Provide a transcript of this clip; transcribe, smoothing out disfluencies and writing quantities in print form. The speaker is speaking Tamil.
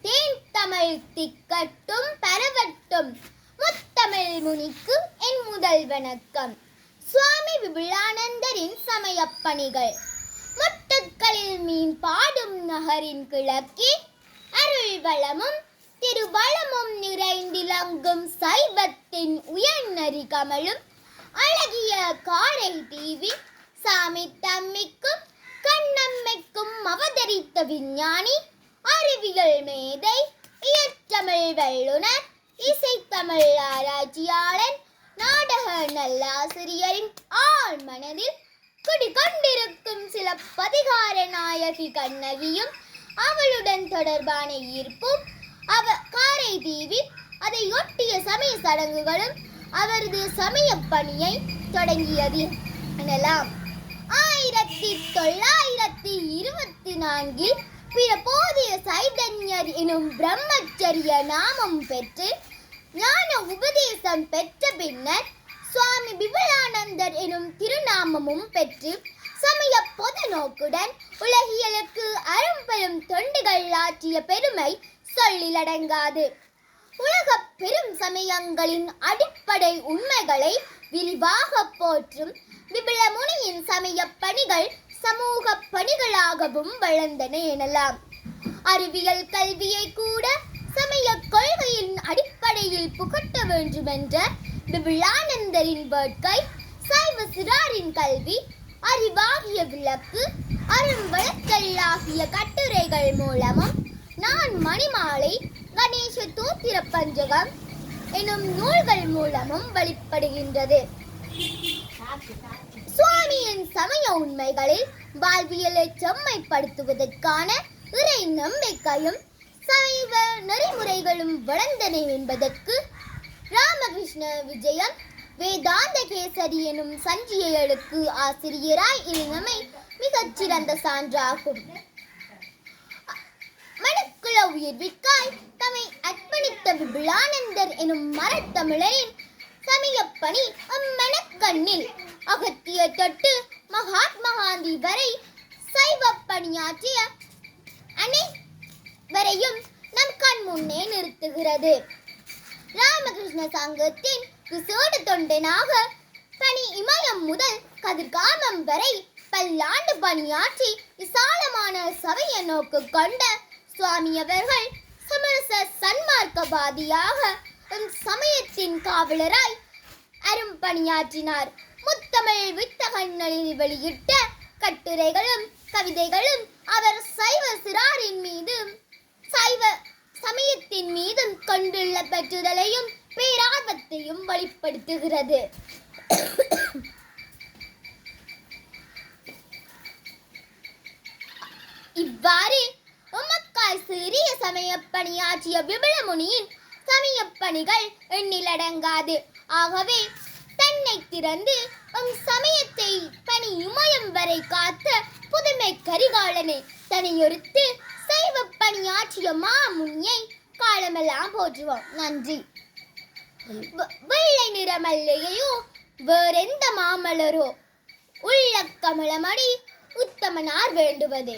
தேன் தமிழ் திக்கட்டும் பரவட்டும். முத்தமிழ் முனிக்கு என் முதல் வணக்கம். சுவாமி விபுலானந்தரின் சமயப் பணிகள். முட்டுக்களில் மீன் பாடும் நகரின் கிழக்கே அருள் வளமும் திருவளமும் நிறைந்திலங்கும் சைவத்தின் உயர்நறி கமலும் அழகிய காரை தீவி சாமி தம்மிக்கும் கண்ணம்மைக்கும் அவதரித்த விஞ்ஞானி, அறிவியல் மேதை, இயற்றமிழ் வல்லுனர், இசைத்தமிழ் ஆராய்ச்சியாளன், நாடக நல்லாசிரியரின் ஆழ் மனதில் குடிகொண்டிருக்கும் சிலப்பதிகார நாயகி கண்ணகியும் அவளுடன் தொடர்பான ஈர்ப்பும் காரை தீவில் அதை ஒட்டிய சமய சடங்குகளும் அவரது சமய பணியை தொடங்கியது எனலாம். 1924 பிரபோதிய சைதன்யர் எனும் பிரம்மச்சரிய நாமம் பெற்று ஞான உபதேசம் பெற்ற பின்னர் சுவாமி விபுலானந்தர் எனும் திருநாமமும் பெற்று சமய பொது நோக்குடன் உலகியலுக்கு அரும்பெரும் தொண்டுகள் ஆற்றிய பெருமை சொல்லிலடங்காது. உலக பெரும் சமயங்களின் அடிப்படை உண்மைகளை விரிவாக போற்றும் விபுலமுனியின் சமய பணிகள் சமூக பணிகளாகவும் வளர்ந்தன எனலாம். அறிவியல் கல்வியை கூட சமய கொள்கையின் அடிப்படையில் புகட்ட வேண்டும் என்ற விபுலானந்தரின் வேட்கை, சைவ சிறாரின் கல்வி, அறிவாகிய விளக்கு, அரும்பலக்கல் ஆகிய கட்டுரைகள் மூலமும் நான் மணிமாலை, கணேச தோத்திர பஞ்சகம் எனும் நூல்கள் மூலமும் வெளிப்படுகின்றது. சுவாமியின் சமய உண்மைகளில் வாழ்வியலை செம்மைப்படுத்துவதற்கான இறை நம்பிக்கையும் சைவ நெறிமுறைகளும் வளர்ந்தன என்பதற்கு ராமகிருஷ்ண விஜயம் வேதாந்த கேசரி எனும் சஞ்சிகைகளுக்கு ஆசிரியராய் இருந்தமை மிகச்சிறந்த சான்றாகும். மனுக்குல உயிர்விற்காய் தம்மை அர்ப்பணித்த விபுலானந்தர் எனும் மரத்தமிழரின் சமய பணி அம்மனக்கண்ணில் அகத்திய தொட்டு மகாத்மா காந்தி வரை சைவ பணியாற்றிய அனைவரையும் நம் கண் முன்னே நிறுத்துகிறது. ராமகிருஷ்ண சங்கத்தின் விசேட தொண்டனாக பணி இமயம் முதல் கதிர்காமம் வரை பல்லாண்டு பணியாற்றி விசாலமான சமய நோக்கு கொண்ட சுவாமி அவர்கள் சமரச சன்மார்க்கவாதியாக சமயத்தின் காவலராய் அரும் பணியாற்றினார். முத்தமிழ் வித்தகங்களில் வெளியிட்ட கட்டுரைகளும் கவிதைகளும் அவர் சைவ சிறாரின் மீதும் சைவ சமயத்தின் மீதும் கொண்டுள்ள பற்றுதலையும் பேரார்வத்தையும் வெளிப்படுத்துகிறது. இவ்வாறு உமக்காய் சிறிய சமய பணியாற்றிய விபுலமுனியின் சமய பணிகள் எண்ணிலடங்காது. ஆகவே தன்னை திறந்து சமயத்தை பணி இமயம் வரை காத்த புதுமை கரிகாலனை தனியொருத்து சைவ பணியாற்றிய மாமுனியை காலமெல்லாம் போற்றுவோம். நன்றி. வெள்ளை நிற மல்லிகையோ வேறெந்த மாமலரோ உள்ள கமலமடி உத்தமனார் வேண்டுவதே.